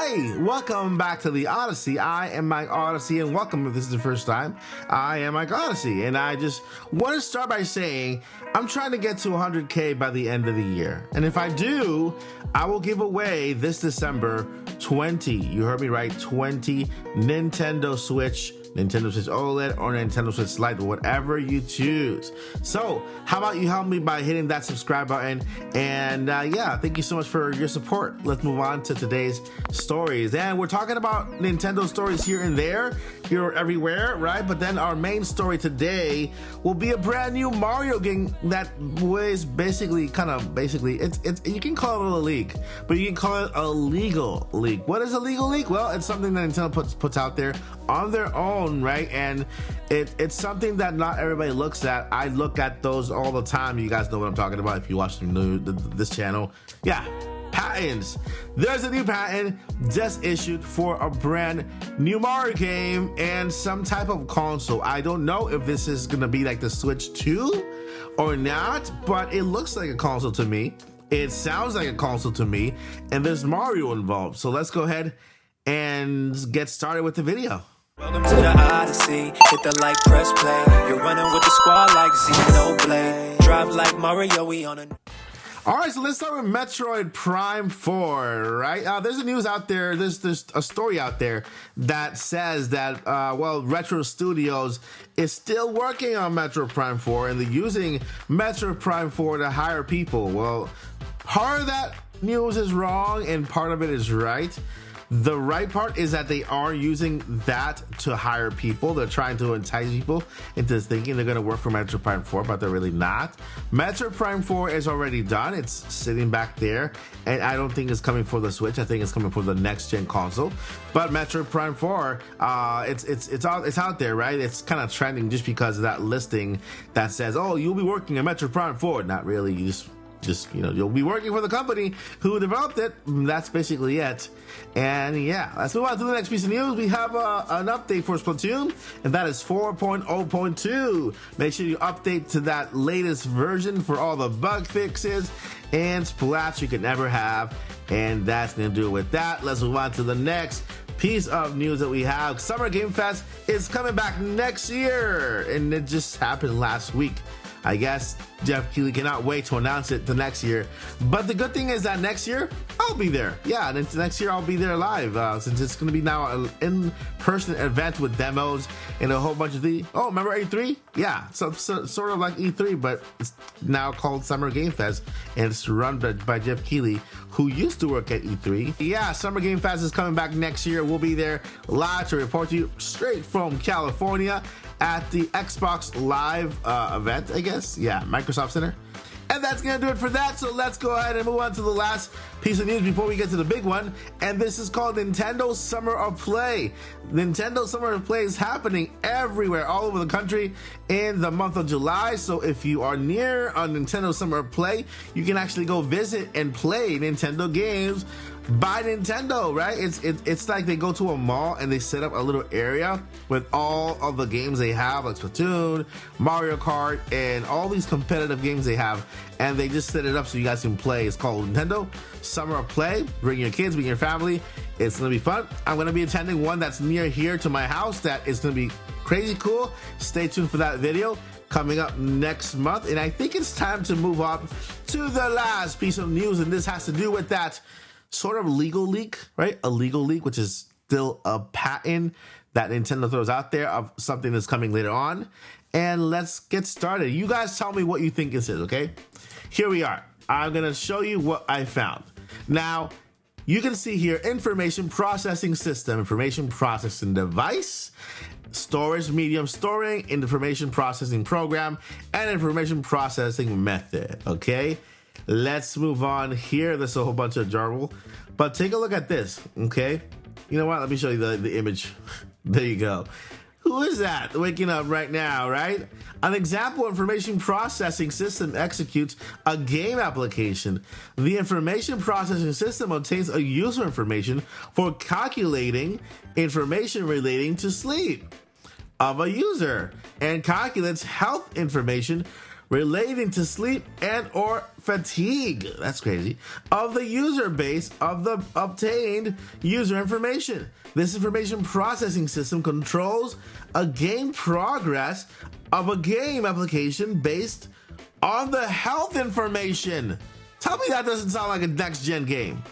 Hi, welcome back to the Odyssey. I am Mike Odyssey, and welcome if this is the first time. I am Mike Odyssey, and I just want to start by saying I'm trying to get to 100K by the end of the year. And if I do, I will give away this December 20, you heard me right, 20 Nintendo Switch OLED or Nintendo Switch Lite, whatever you choose. So how about you help me by hitting that subscribe button? And yeah, thank you so much for your support. Let's move on to today's stories. And we're talking about Nintendo stories here and there, here everywhere, right? But then our main story today will be a brand new Mario game that was basically it's you can call it a leak, but you can call it a legal leak. What is a legal leak? Well, it's something that Nintendo puts out there on their own, right? And it's something that not everybody looks at. I look at those all the time. You guys know what I'm talking about if you watch this channel. Yeah, patents. There's a new patent just issued for a brand new Mario game and some type of console. I don't know if this is gonna be like the Switch 2 or not, but it looks like a console to me. It sounds like a console to me, and there's Mario involved. So let's go ahead and get started with the video. Welcome to the Odyssey, hit the like, press play. You're running with the squad like Xenoblade. Drive like Mario, we on a... All right, so let's start with Metroid Prime 4, right? There's a news out there, there's a story out there that says that, Retro Studios is still working on Metroid Prime 4, and they're using Metroid Prime 4 to hire people. Well, part of that news is wrong, and part of it is right. The right part is that they are using that to hire people. They're trying to entice people into thinking they're going to work for Metroid Prime 4, but they're really not. Metroid Prime 4 is already done. It's sitting back there, and I don't think it's coming for the Switch. I think it's coming for the next-gen console. But Metroid Prime 4, it's out there, right? It's kind of trending just because of that listing that says, "Oh, you'll be working on Metroid Prime 4." Not really. You just you'll be working for the company who developed it. That's basically it. And yeah, let's move on to the next piece of news. We have an update for Splatoon, and that is 4.0.2. Make sure you update to that latest version for all the bug fixes and splats you could never have. And that's gonna do it with that. Let's move on to the next piece of news that we have. Summer Game Fest is coming back next year, and it just happened last week. I guess Jeff Keighley cannot wait to announce it the next year. But the good thing is that next year, I'll be there. Yeah, next year I'll be there live, since it's going to be now an in-person event with demos and a whole bunch of oh, remember E3? Yeah, so sort of like E3, but it's now called Summer Game Fest, and it's run by Jeff Keighley, who used to work at E3. Yeah, Summer Game Fest is coming back next year. We'll be there live to report to you straight from California at the Xbox Live event, I guess. Yeah, Microsoft Center. And that's going to do it for that. So let's go ahead and move on to the last piece of news before we get to the big one. And this is called Nintendo Summer of Play. Nintendo Summer of Play is happening everywhere, all over the country in the month of July. So if you are near a Nintendo Summer of Play, you can actually go visit and play Nintendo games by Nintendo, right? It's like they go to a mall and they set up a little area with all of the games they have, like Splatoon, Mario Kart, and all these competitive games they have, and they just set it up so you guys can play. It's called Nintendo Summer of Play. Bring your kids, bring your family. It's gonna be fun. I'm gonna be attending one that's near here to my house that is gonna be crazy cool. Stay tuned for that video coming up next month. And I think it's time to move on to the last piece of news, and this has to do with that sort of legal leak, right? A legal leak, which is still a patent that Nintendo throws out there of something that's coming later on. And let's get started. You guys tell me what you think this is, okay? Here we are. I'm gonna show you what I found. Now, you can see here, information processing system, information processing device, storage medium storing, information processing program, and information processing method, okay? Let's move on here. There's a whole bunch of jarble, but take a look at this, okay? You know what? Let me show you the image. There you go. Who is that waking up right now, right? An example information processing system executes a game application. The information processing system obtains a user information for calculating information relating to sleep of a user and calculates health information relating to sleep and or fatigue. That's crazy. Of the user base of the obtained user information. This information processing system controls a game progress of a game application based on the health information. Tell me that doesn't sound like a next-gen game.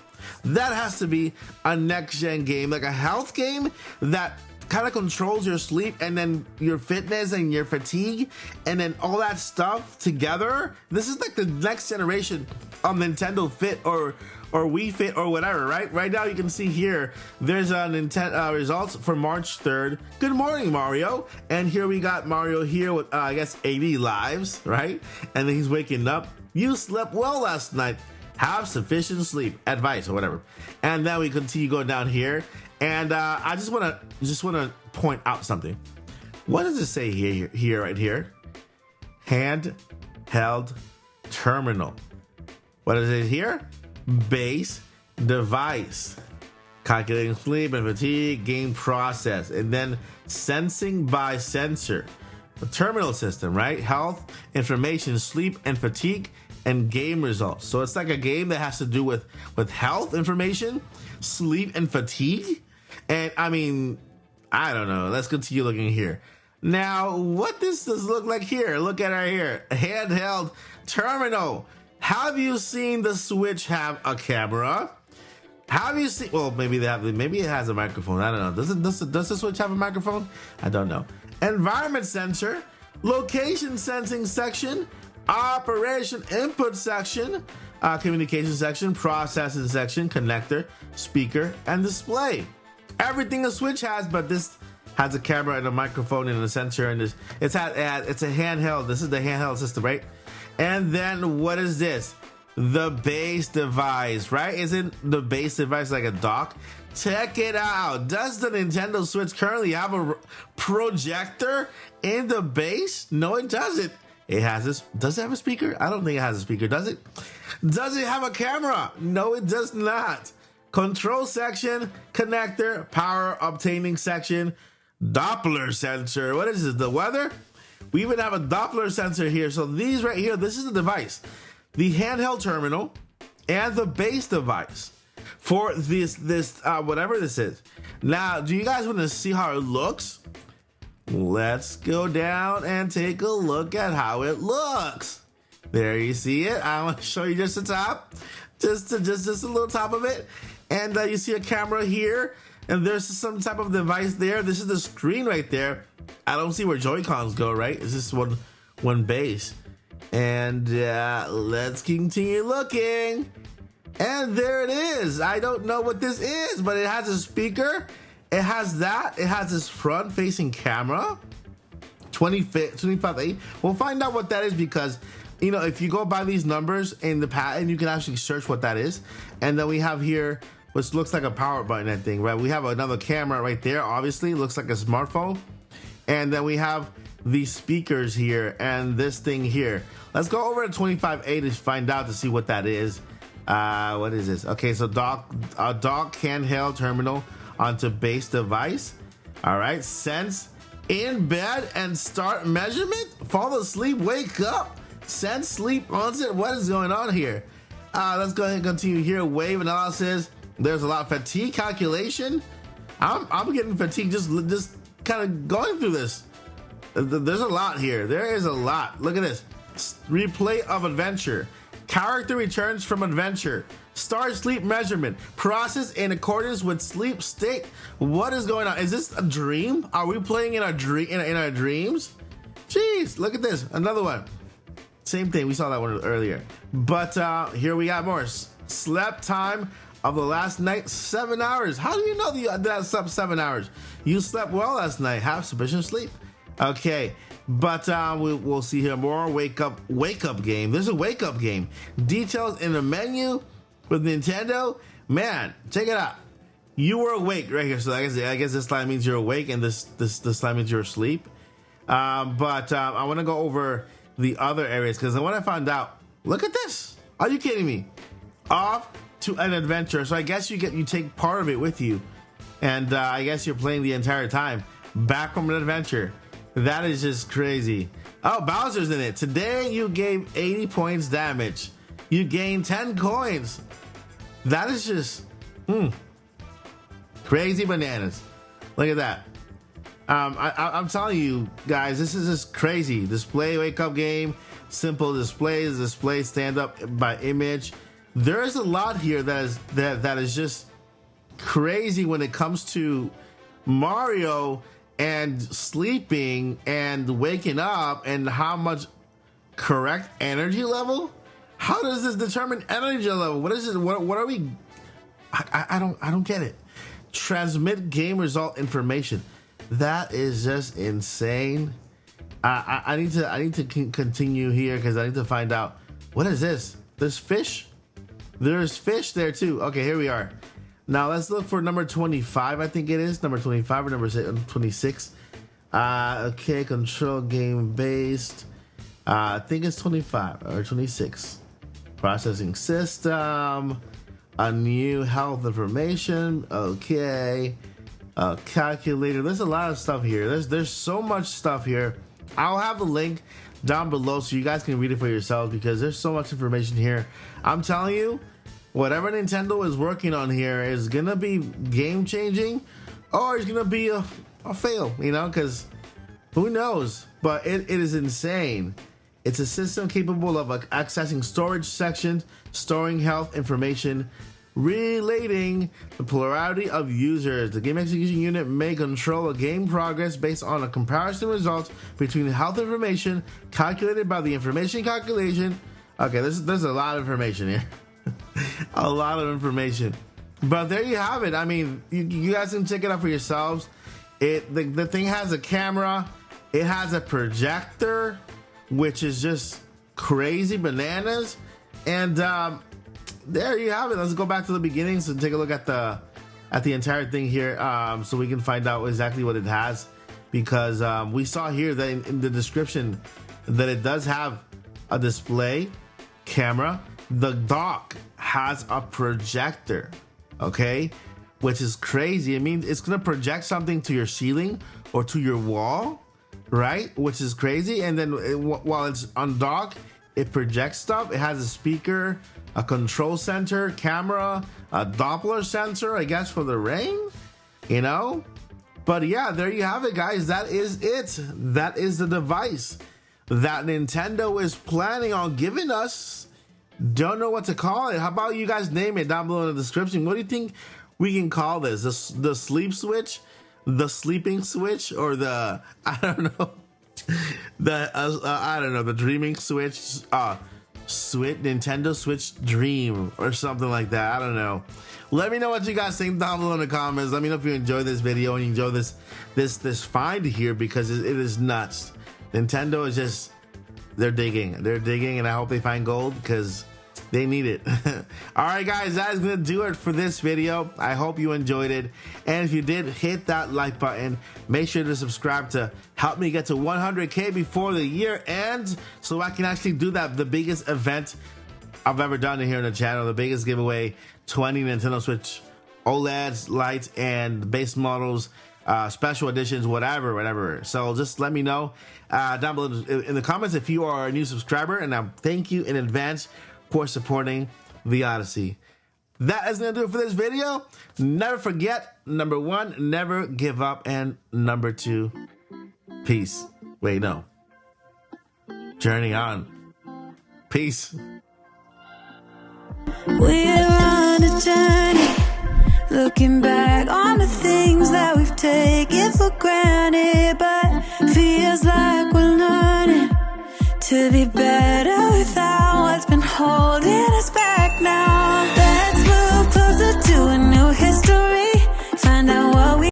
That has to be a next-gen game, like a health game that kind of controls your sleep and then your fitness and your fatigue and then all that stuff together. This is like the next generation of Nintendo Fit or Wii Fit or whatever, right? Right now you can see here, there's a Nintendo results for March 3rd. Good morning, Mario. And here we got Mario here with, I guess, 80 lives, right? And then he's waking up. You slept well last night. Have sufficient sleep. Advice or whatever. And then we continue going down here. And I just want to point out something. What does it say here, right here? Handheld terminal. What is it here? Base device. Calculating sleep and fatigue, game process, and then sensing by sensor. The terminal system, right? Health, information, sleep and fatigue, and game results. So it's like a game that has to do with health information, sleep and fatigue. And I mean, I don't know. Let's continue looking here. Now, what does this look like here? Look at it here. Handheld terminal. Have you seen the Switch have a camera? Have you seen? Well, maybe they have. Maybe it has a microphone. I don't know. Does the Switch have a microphone? I don't know. Environment sensor, location sensing section, operation input section, communication section, processing section, connector, speaker, and display. Everything a Switch has, but this has a camera and a microphone and a sensor, and it's a handheld. This is the handheld system, right? And then what is this? The base device, right? Isn't the base device like a dock? Check it out. Does the Nintendo Switch currently have a projector in the base? No, it doesn't. It has this. Does it have a speaker? I don't think it has a speaker, does it? Does it have a camera? No, it does not. Control section, connector, power obtaining section, Doppler sensor. What is this? The weather? We even have a Doppler sensor here. So these right here, this is the device. The handheld terminal and the base device for this whatever this is. Now, do you guys want to see how it looks? Let's go down and take a look at how it looks. There you see it. I want to show you just the top, just a little top of it. And you see a camera here, and there's some type of device there. This is the screen right there. I don't see where Joy-Cons go, right? It's just one base. And let's continue looking. And there it is. I don't know what this is, but it has a speaker. It has that. It has this front-facing camera. 25.8. We'll find out what that is because, you know, if you go by these numbers in the patent, you can actually search what that is. And then we have here, which looks like a power button, I think, right? We have another camera right there. Obviously, it looks like a smartphone. And then we have these speakers here and this thing here. Let's go over to 25.8 to find out to see what that is. What is this? Okay, so dock handheld terminal onto base device. All right, sense in bed and start measurement. Fall asleep, wake up, sense sleep onset. What is going on here? Let's go ahead and continue here. Wave analysis. There's a lot of fatigue calculation. I'm getting fatigued just kind of going through this. There's a lot here. There is a lot. Look at this. Replay of adventure. Character returns from adventure. Start sleep measurement. Process in accordance with sleep state. What is going on? Is this a dream? Are we playing in our dreams? Jeez, look at this. Another one. Same thing. We saw that one earlier. But here we got more. Slept time of the last night, 7 hours. How do you know that slept 7 hours? You slept well last night. Have sufficient sleep. Okay, but we'll see here more. Wake up game. There's a wake up game. Details in the menu with Nintendo. Man, check it out. You were awake right here. So I guess this line means you're awake, and this line means you're asleep. But I want to go over the other areas because when I found out, look at this. Are you kidding me? Off to an adventure. So I guess you take part of it with you, and I guess you're playing the entire time. Back from an adventure. That is just crazy. Oh, Bowser's in it. Today you gave 80 points damage. You gained 10 coins. That is just crazy bananas. Look at that. I'm telling you guys, this is just crazy. Display wake up game, simple displays, display stand up by image. There is a lot here that is just crazy when it comes to Mario and sleeping and waking up and how much correct energy level. How does this determine energy level? What is it? What are we? I don't get it. Transmit game result information. That is just insane. I need to continue here because I need to find out what is this. There's fish. There's fish there too. Okay, here we are. Now let's look for number 25. I think it is number 25 or number 26. Okay, control game based. I think it's 25 or 26. Processing system. A new health information. Okay. Calculator. There's a lot of stuff here. There's so much stuff here. I'll have the link down below so you guys can read it for yourselves because there's so much information here. I'm telling you, whatever Nintendo is working on here is gonna be game changing, or it's gonna be a fail. You know, because who knows? But it is insane. It's a system capable of accessing storage sections, storing health information, relating the plurality of users. The game execution unit may control a game progress based on a comparison results between health information calculated by the information calculation. Okay, there's a lot of information here. A lot of information. But there you have it. I mean, you guys can check it out for yourselves. The thing has a camera. It has a projector, which is just crazy bananas. And there you have it. Let's go back to the beginnings and take a look at the entire thing here, so we can find out exactly what it has. Because we saw here that in the description that it does have a display camera. The dock has a projector, okay, which is crazy. I mean, it's gonna project something to your ceiling or to your wall, right? Which is crazy. And then while it's on dock, it projects stuff. It has a speaker, a control center, camera, a Doppler sensor, I guess, for the rain, you know. But yeah, there you have it, guys. That is it. That is the device that Nintendo is planning on giving us. Don't know what to call it. How about you guys name it down below in the description? What do you think we can call this? The sleep switch, the sleeping switch, or the I don't know, the dreaming switch, Nintendo Switch Dream or something like that. I don't know. Let me know what you guys think down below in the comments. Let me know if you enjoy this video and you enjoy this find here, because it is nuts. Nintendo is just, they're digging, and I hope they find gold because they need it. All right, guys, that is gonna do it for this video. I hope you enjoyed it, and if you did, hit that like button. Make sure to subscribe to help me get to 100K before the year ends, so I can actually do the biggest event I've ever done here on the channel, the biggest giveaway, 20 Nintendo Switch OLEDs, lights, and base models, special editions, whatever. So just let me know down below in the comments if you are a new subscriber, and I thank you in advance for supporting the Odyssey. That is gonna do it for this video. Never forget, number 1, never give up, and number 2, peace. Wait, no. Journey on. Peace. We're on a journey, looking back on the things that we've taken for granted, but feels like we're learning to be better without what's been holding us back now.